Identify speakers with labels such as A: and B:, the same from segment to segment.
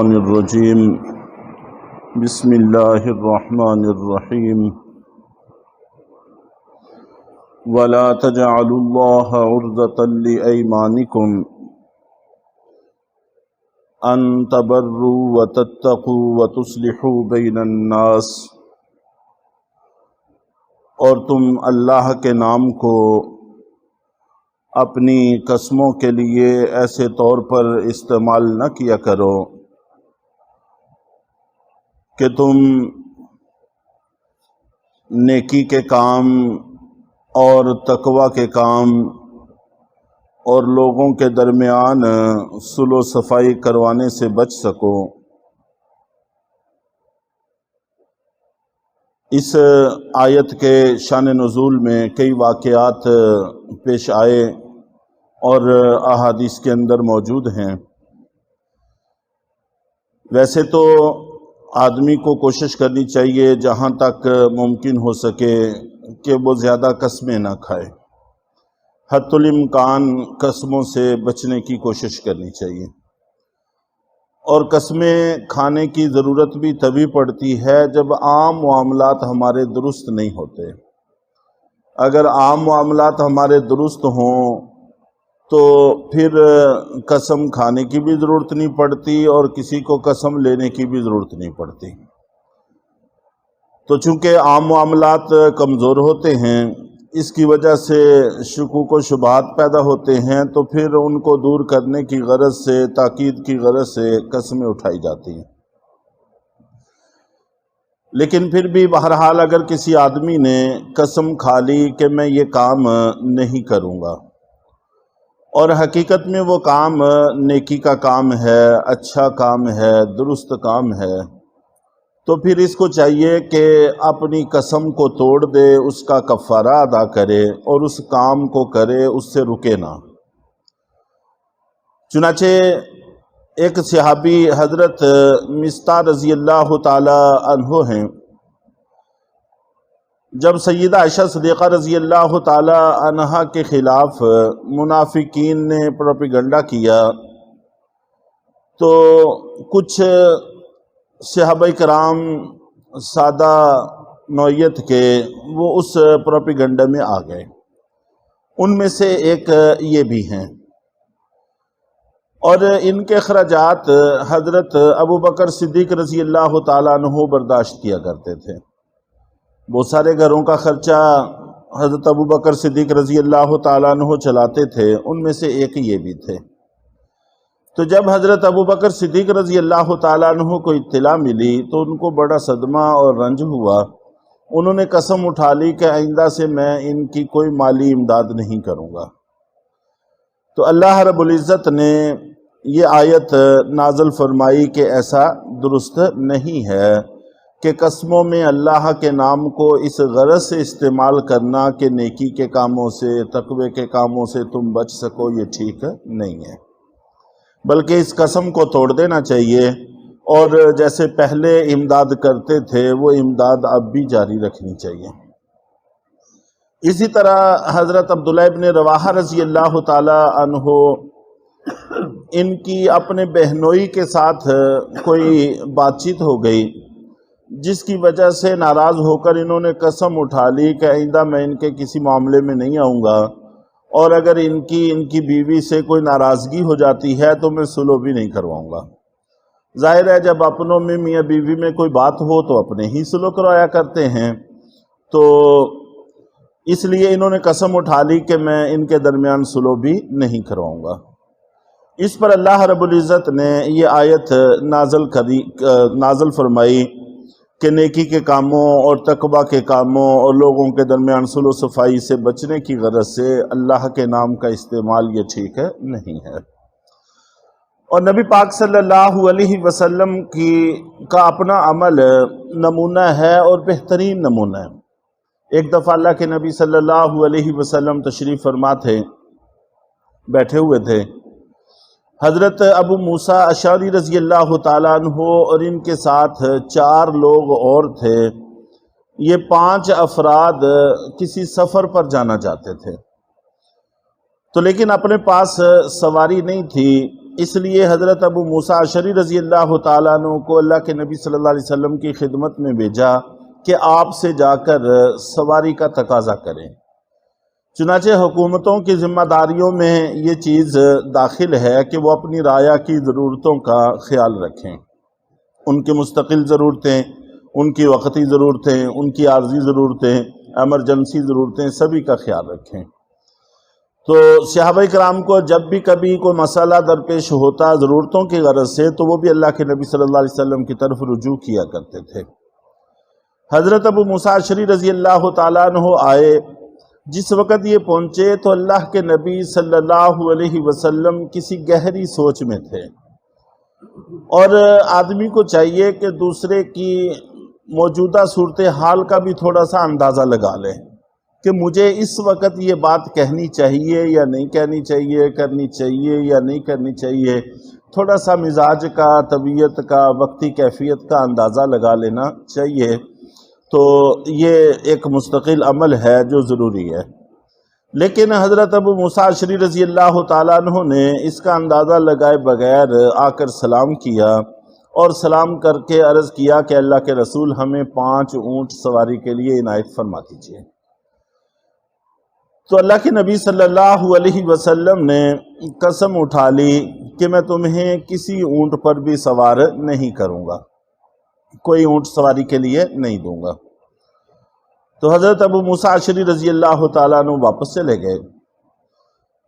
A: الشیطان الرجیم بسم اللہ الرحمن الرحیم ولا تجعلوا اللہ عرضة لأیمانکم ان تبروا وتتقوا وتصلحوا بین الناس، اور تم اللہ کے نام کو اپنی قسموں کے لیے ایسے طور پر استعمال نہ کیا کرو کہ تم نیکی کے کام اور تقوی کے کام اور لوگوں کے درمیان صلح و صفائی کروانے سے بچ سکو۔ اس آیت کے شان نزول میں کئی واقعات پیش آئے اور احادیث کے اندر موجود ہیں۔ ویسے تو آدمی کو کوشش کرنی چاہیے جہاں تک ممکن ہو سکے کہ وہ زیادہ قسمیں نہ کھائے، حتی الامکان قسموں سے بچنے کی کوشش کرنی چاہیے۔ اور قسمیں کھانے کی ضرورت بھی تبھی پڑتی ہے جب عام معاملات ہمارے درست نہیں ہوتے۔ اگر عام معاملات ہمارے درست ہوں تو پھر قسم کھانے کی بھی ضرورت نہیں پڑتی اور کسی کو قسم لینے کی بھی ضرورت نہیں پڑتی۔ تو چونکہ عام معاملات کمزور ہوتے ہیں، اس کی وجہ سے شکوک و شبہات پیدا ہوتے ہیں، تو پھر ان کو دور کرنے کی غرض سے، تاکید کی غرض سے قسمیں اٹھائی جاتی ہیں۔ لیکن پھر بھی بہرحال اگر کسی آدمی نے قسم کھا لی کہ میں یہ کام نہیں کروں گا، اور حقیقت میں وہ کام نیکی کا کام ہے، اچھا کام ہے، درست کام ہے، تو پھر اس کو چاہیے کہ اپنی قسم کو توڑ دے، اس کا کفارہ ادا کرے اور اس کام کو کرے، اس سے رکے نہ۔ چنانچہ ایک صحابی حضرت مصطح رضی اللہ تعالی عنہ ہیں، جب سیدہ عائشہ صدیقہ رضی اللہ تعالی عنہا کے خلاف منافقین نے پروپیگنڈا کیا تو کچھ صحابہ کرام سادہ نوعیت کے وہ اس پروپیگنڈا میں آ گئے۔ ان میں سے ایک یہ بھی ہیں، اور ان کے اخراجات حضرت ابوبکر صدیق رضی اللہ تعالیٰ عنہ برداشت کیا کرتے تھے۔ بہت سارے گھروں کا خرچہ حضرت ابوبکر صدیق رضی اللہ تعالیٰ عنہ چلاتے تھے، ان میں سے ایک یہ بھی تھے۔ تو جب حضرت ابوبکر صدیق رضی اللہ تعالیٰ عنہ کو اطلاع ملی تو ان کو بڑا صدمہ اور رنج ہوا۔ انہوں نے قسم اٹھا لی کہ آئندہ سے میں ان کی کوئی مالی امداد نہیں کروں گا۔ تو اللہ رب العزت نے یہ آیت نازل فرمائی کہ ایسا درست نہیں ہے کہ قسموں میں اللہ کے نام کو اس غرض سے استعمال کرنا کہ نیکی کے کاموں سے، تقوی کے کاموں سے تم بچ سکو، یہ ٹھیک نہیں ہے، بلکہ اس قسم کو توڑ دینا چاہیے، اور جیسے پہلے امداد کرتے تھے وہ امداد اب بھی جاری رکھنی چاہیے۔ اسی طرح حضرت عبداللہ ابن رواحہ رضی اللہ تعالی عنہ، ان کی اپنے بہنوئی کے ساتھ کوئی بات چیت ہو گئی، جس کی وجہ سے ناراض ہو کر انہوں نے قسم اٹھا لی کہ آئندہ میں ان کے کسی معاملے میں نہیں آؤں گا، اور اگر ان کی بیوی سے کوئی ناراضگی ہو جاتی ہے تو میں صلح بھی نہیں کرواؤں گا۔ ظاہر ہے جب اپنوں میں میاں بیوی میں کوئی بات ہو تو اپنے ہی صلح کروایا کرتے ہیں، تو اس لیے انہوں نے قسم اٹھا لی کہ میں ان کے درمیان صلح بھی نہیں کرواؤں گا۔ اس پر اللہ رب العزت نے یہ آیت نازل فرمائی کہ نیکی کے کاموں اور تقوی کے کاموں اور لوگوں کے درمیان صلح و صفائی سے بچنے کی غرض سے اللہ کے نام کا استعمال یہ ٹھیک نہیں ہے۔ اور نبی پاک صلی اللہ علیہ وسلم کا اپنا عمل نمونہ ہے اور بہترین نمونہ ہے۔ ایک دفعہ اللہ کے نبی صلی اللہ علیہ وسلم تشریف فرما تھے، بیٹھے ہوئے تھے، حضرت ابو موسیٰ اشعری رضی اللہ تعالیٰ عنہ اور ان کے ساتھ 4 لوگ اور تھے۔ یہ 5 افراد کسی سفر پر جانا چاہتے تھے، تو لیکن اپنے پاس سواری نہیں تھی، اس لیے حضرت ابو موسیٰ اشعری رضی اللہ تعالیٰ عنہ کو اللہ کے نبی صلی اللہ علیہ وسلم کی خدمت میں بھیجا کہ آپ سے جا کر سواری کا تقاضا کریں۔ چنانچہ حکومتوں کی ذمہ داریوں میں یہ چیز داخل ہے کہ وہ اپنی رعایا کی ضرورتوں کا خیال رکھیں، ان کی مستقل ضرورتیں، ان کی وقتی ضرورتیں، ان کی عارضی ضرورتیں، ایمرجنسی ضرورتیں، سبھی کا خیال رکھیں۔ تو صحابہ کرام کو جب بھی کبھی کوئی مسئلہ درپیش ہوتا ضرورتوں کی غرض سے تو وہ بھی اللہ کے نبی صلی اللہ علیہ وسلم کی طرف رجوع کیا کرتے تھے۔ حضرت ابو موسیٰ اشعری رضی اللہ تعالیٰ عنہ آئے، جس وقت یہ پہنچے تو اللہ کے نبی صلی اللہ علیہ وسلم کسی گہری سوچ میں تھے، اور آدمی کو چاہیے کہ دوسرے کی موجودہ صورتحال کا بھی تھوڑا سا اندازہ لگا لے کہ مجھے اس وقت یہ بات کہنی چاہیے یا نہیں کہنی چاہیے، کرنی چاہیے یا نہیں کرنی چاہیے۔ تھوڑا سا مزاج کا، طبیعت کا، وقتی کیفیت کا اندازہ لگا لینا چاہیے۔ تو یہ ایک مستقل عمل ہے جو ضروری ہے، لیکن حضرت ابو موسیٰ اشعری رضی اللہ تعالیٰ عنہ نے اس کا اندازہ لگائے بغیر آ کر سلام کیا، اور سلام کر کے عرض کیا کہ اللہ کے رسول ہمیں 5 اونٹ سواری کے لیے عنایت فرما دیجیے۔ تو اللہ کے نبی صلی اللہ علیہ وسلم نے قسم اٹھا لی کہ میں تمہیں کسی اونٹ پر بھی سوار نہیں کروں گا، کوئی اونٹ سواری کے لیے نہیں دوں گا۔ تو حضرت ابو موسیٰ اشعری رضی اللہ تعالیٰ عنہ واپس چلے گئے۔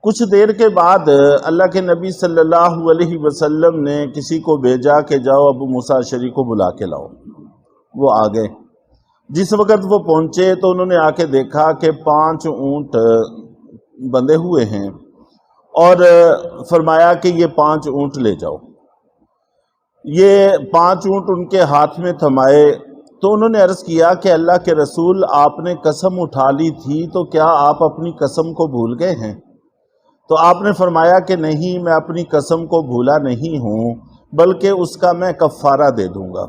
A: کچھ دیر کے بعد اللہ کے نبی صلی اللہ علیہ وسلم نے کسی کو بھیجا کہ جاؤ ابو موسیٰ اشعری کو بلا کے لاؤ۔ وہ آ گئے۔ جس وقت وہ پہنچے تو انہوں نے آ کے دیکھا کہ 5 اونٹ بندھے ہوئے ہیں، اور فرمایا کہ یہ 5 اونٹ لے جاؤ۔ یہ 5 اونٹ ان کے ہاتھ میں تھمائے تو انہوں نے عرض کیا کہ اللہ کے رسول آپ نے قسم اٹھا لی تھی، تو کیا آپ اپنی قسم کو بھول گئے ہیں؟ تو آپ نے فرمایا کہ نہیں، میں اپنی قسم کو بھولا نہیں ہوں، بلکہ اس کا میں کفارہ دے دوں گا۔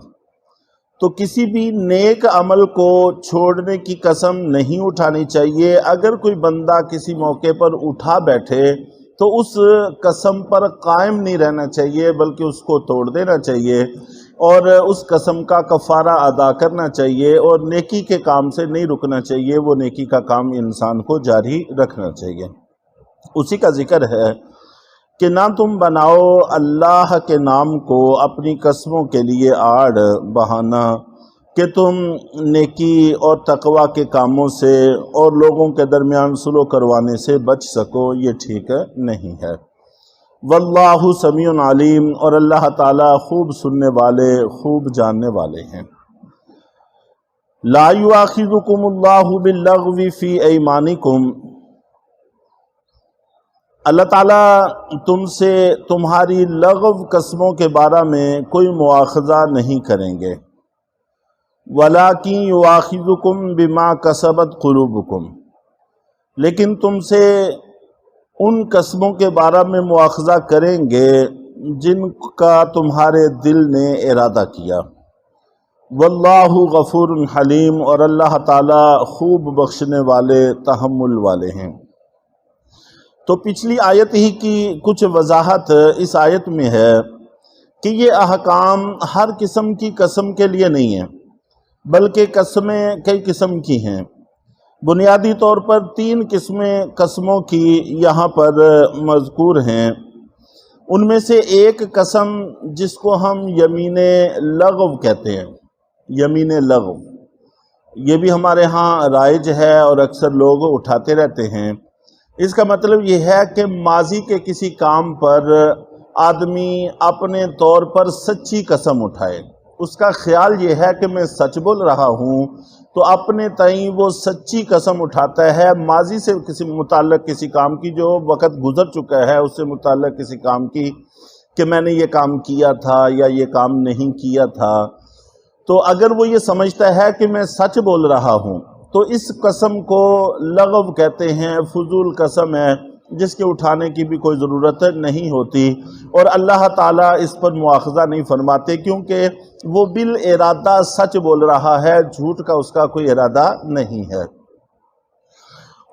A: تو کسی بھی نیک عمل کو چھوڑنے کی قسم نہیں اٹھانی چاہیے۔ اگر کوئی بندہ کسی موقع پر اٹھا بیٹھے تو اس قسم پر قائم نہیں رہنا چاہیے، بلکہ اس کو توڑ دینا چاہیے اور اس قسم کا کفارہ ادا کرنا چاہیے، اور نیکی کے کام سے نہیں رکنا چاہیے، وہ نیکی کا کام انسان کو جاری رکھنا چاہیے۔ اسی کا ذکر ہے کہ نہ تم بناؤ اللہ کے نام کو اپنی قسموں کے لیے آڑ بہانہ کہ تم نیکی اور تقوی کے کاموں سے اور لوگوں کے درمیان سلوک کروانے سے بچ سکو، یہ ٹھیک نہیں ہے۔ واللہ سمیع علیم، اور اللہ تعالیٰ خوب سننے والے، خوب جاننے والے ہیں۔ لا یؤاخذکم اللہ باللغو فی ایمانکم، اللہ تعالیٰ تم سے تمہاری لغو قسموں کے بارے میں کوئی مواخذہ نہیں کریں گے۔ وَلَٰكِن يُؤَاخِذُكُم بِمَا كَسَبَتْ قُلُوبُكُم، لیکن تم سے ان قسموں کے بارے میں مواخذہ کریں گے جن کا تمہارے دل نے ارادہ کیا۔ واللہ غفور حلیم، اور اللہ تعالیٰ خوب بخشنے والے، تحمل والے ہیں۔ تو پچھلی آیت ہی کی کچھ وضاحت اس آیت میں ہے کہ یہ احکام ہر قسم کی قسم کے لیے نہیں ہیں، بلکہ قسمیں کئی قسم کی ہیں۔ بنیادی طور پر 3 قسمیں قسموں کی یہاں پر مذکور ہیں۔ ان میں سے ایک قسم جس کو ہم یمین لغو کہتے ہیں، یمین لغو، یہ بھی ہمارے ہاں رائج ہے اور اکثر لوگ اٹھاتے رہتے ہیں۔ اس کا مطلب یہ ہے کہ ماضی کے کسی کام پر آدمی اپنے طور پر سچی قسم اٹھائے، اس کا خیال یہ ہے کہ میں سچ بول رہا ہوں، تو اپنے تئیں وہ سچی قسم اٹھاتا ہے ماضی سے کسی متعلق کسی کام کی جو وقت گزر چکا ہے، اس سے متعلق کسی کام کی کہ میں نے یہ کام کیا تھا یا یہ کام نہیں کیا تھا۔ تو اگر وہ یہ سمجھتا ہے کہ میں سچ بول رہا ہوں تو اس قسم کو لغو کہتے ہیں، فضول قسم ہے جس کے اٹھانے کی بھی کوئی ضرورت نہیں ہوتی، اور اللہ تعالیٰ اس پر مواخذہ نہیں فرماتے کیونکہ وہ بالارادہ سچ بول رہا ہے، جھوٹ کا اس کا کوئی ارادہ نہیں ہے۔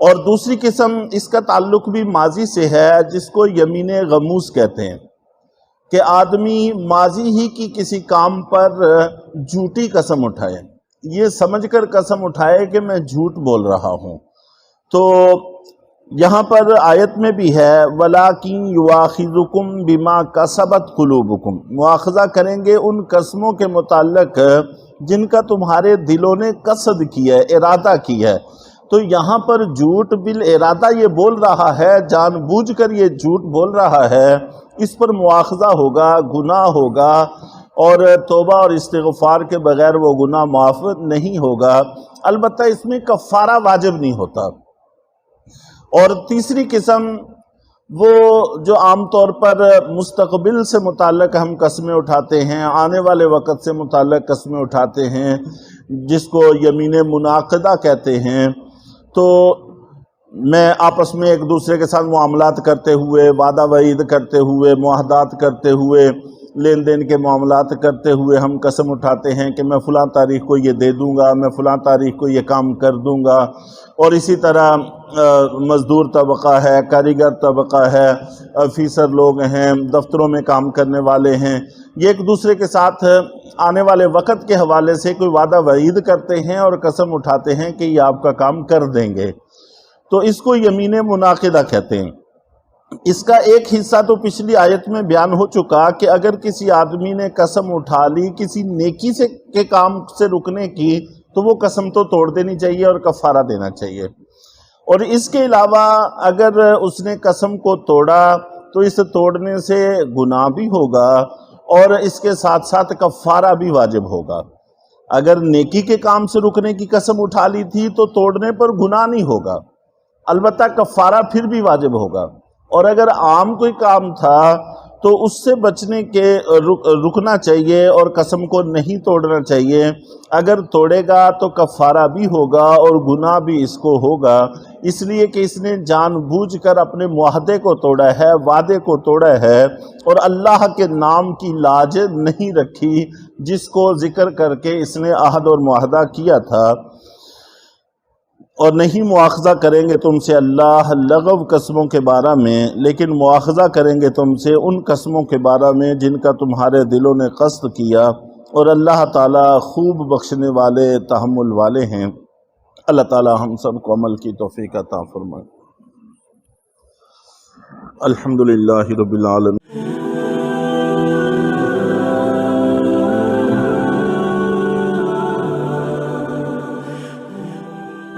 A: اور دوسری قسم اس کا تعلق بھی ماضی سے ہے، جس کو یمین غموس کہتے ہیں۔ کہ آدمی ماضی ہی کی کسی کام پر جھوٹی قسم اٹھائے، یہ سمجھ کر قسم اٹھائے کہ میں جھوٹ بول رہا ہوں۔ تو یہاں پر آیت میں بھی ہے وَلَٰكِن يُؤَاخِذُكُم بِمَا كَسَبَتْ قُلُوبُكُم، مواخذہ کریں گے ان قسموں کے متعلق جن کا تمہارے دلوں نے قصد کیا ہے، ارادہ کیا ہے۔ تو یہاں پر جھوٹ بالارادہ یہ بول رہا ہے، جان بوجھ کر یہ جھوٹ بول رہا ہے، اس پر مواخذہ ہوگا، گناہ ہوگا، اور توبہ اور استغفار کے بغیر وہ گناہ معاف نہیں ہوگا۔ البتہ اس میں کفارہ واجب نہیں ہوتا۔ اور تیسری قسم وہ جو عام طور پر مستقبل سے متعلق ہم قسمیں اٹھاتے ہیں، آنے والے وقت سے متعلق قسمیں اٹھاتے ہیں، جس کو یمین منعقدہ کہتے ہیں۔ تو میں آپس میں ایک دوسرے کے ساتھ معاملات کرتے ہوئے، وعدہ وعید کرتے ہوئے، معاہدات کرتے ہوئے، لین دین کے معاملات کرتے ہوئے ہم قسم اٹھاتے ہیں کہ میں فلاں تاریخ کو یہ دے دوں گا، میں فلاں تاریخ کو یہ کام کر دوں گا۔ اور اسی طرح مزدور طبقہ ہے، کاریگر طبقہ ہے، آفیسر لوگ ہیں، دفتروں میں کام کرنے والے ہیں، یہ ایک دوسرے کے ساتھ آنے والے وقت کے حوالے سے کوئی وعدہ وعید کرتے ہیں اور قسم اٹھاتے ہیں کہ یہ آپ کا کام کر دیں گے۔ تو اس کو یمین منعقدہ کہتے ہیں۔ اس کا ایک حصہ تو پچھلی آیت میں بیان ہو چکا کہ اگر کسی آدمی نے قسم اٹھا لی کسی نیکی سے کے کام سے رکنے کی، تو وہ قسم تو توڑ دینی چاہیے اور کفارہ دینا چاہیے۔ اور اس کے علاوہ اگر اس نے قسم کو توڑا تو اس توڑنے سے گناہ بھی ہوگا اور اس کے ساتھ ساتھ کفارہ بھی واجب ہوگا۔ اگر نیکی کے کام سے رکنے کی قسم اٹھا لی تھی تو توڑنے پر گناہ نہیں ہوگا، البتہ کفارہ پھر بھی واجب ہوگا۔ اور اگر عام کوئی کام تھا تو اس سے بچنے کے رکنا چاہیے اور قسم کو نہیں توڑنا چاہیے۔ اگر توڑے گا تو کفارہ بھی ہوگا اور گناہ بھی اس کو ہوگا، اس لیے کہ اس نے جان بوجھ کر اپنے معاہدے کو توڑا ہے، وعدے کو توڑا ہے، اور اللہ کے نام کی لاج نہیں رکھی جس کو ذکر کر کے اس نے عہد اور معاہدہ کیا تھا۔ اور نہیں مواخذہ کریں گے تم سے اللہ لغو قسموں کے بارے میں، لیکن مواخذہ کریں گے تم سے ان قسموں کے بارے میں جن کا تمہارے دلوں نے قصد کیا، اور اللہ تعالیٰ خوب بخشنے والے، تحمل والے ہیں۔ اللہ تعالیٰ ہم سب کو عمل کی توفیق عطا فرمائے۔ الحمدللہ رب العالمین۔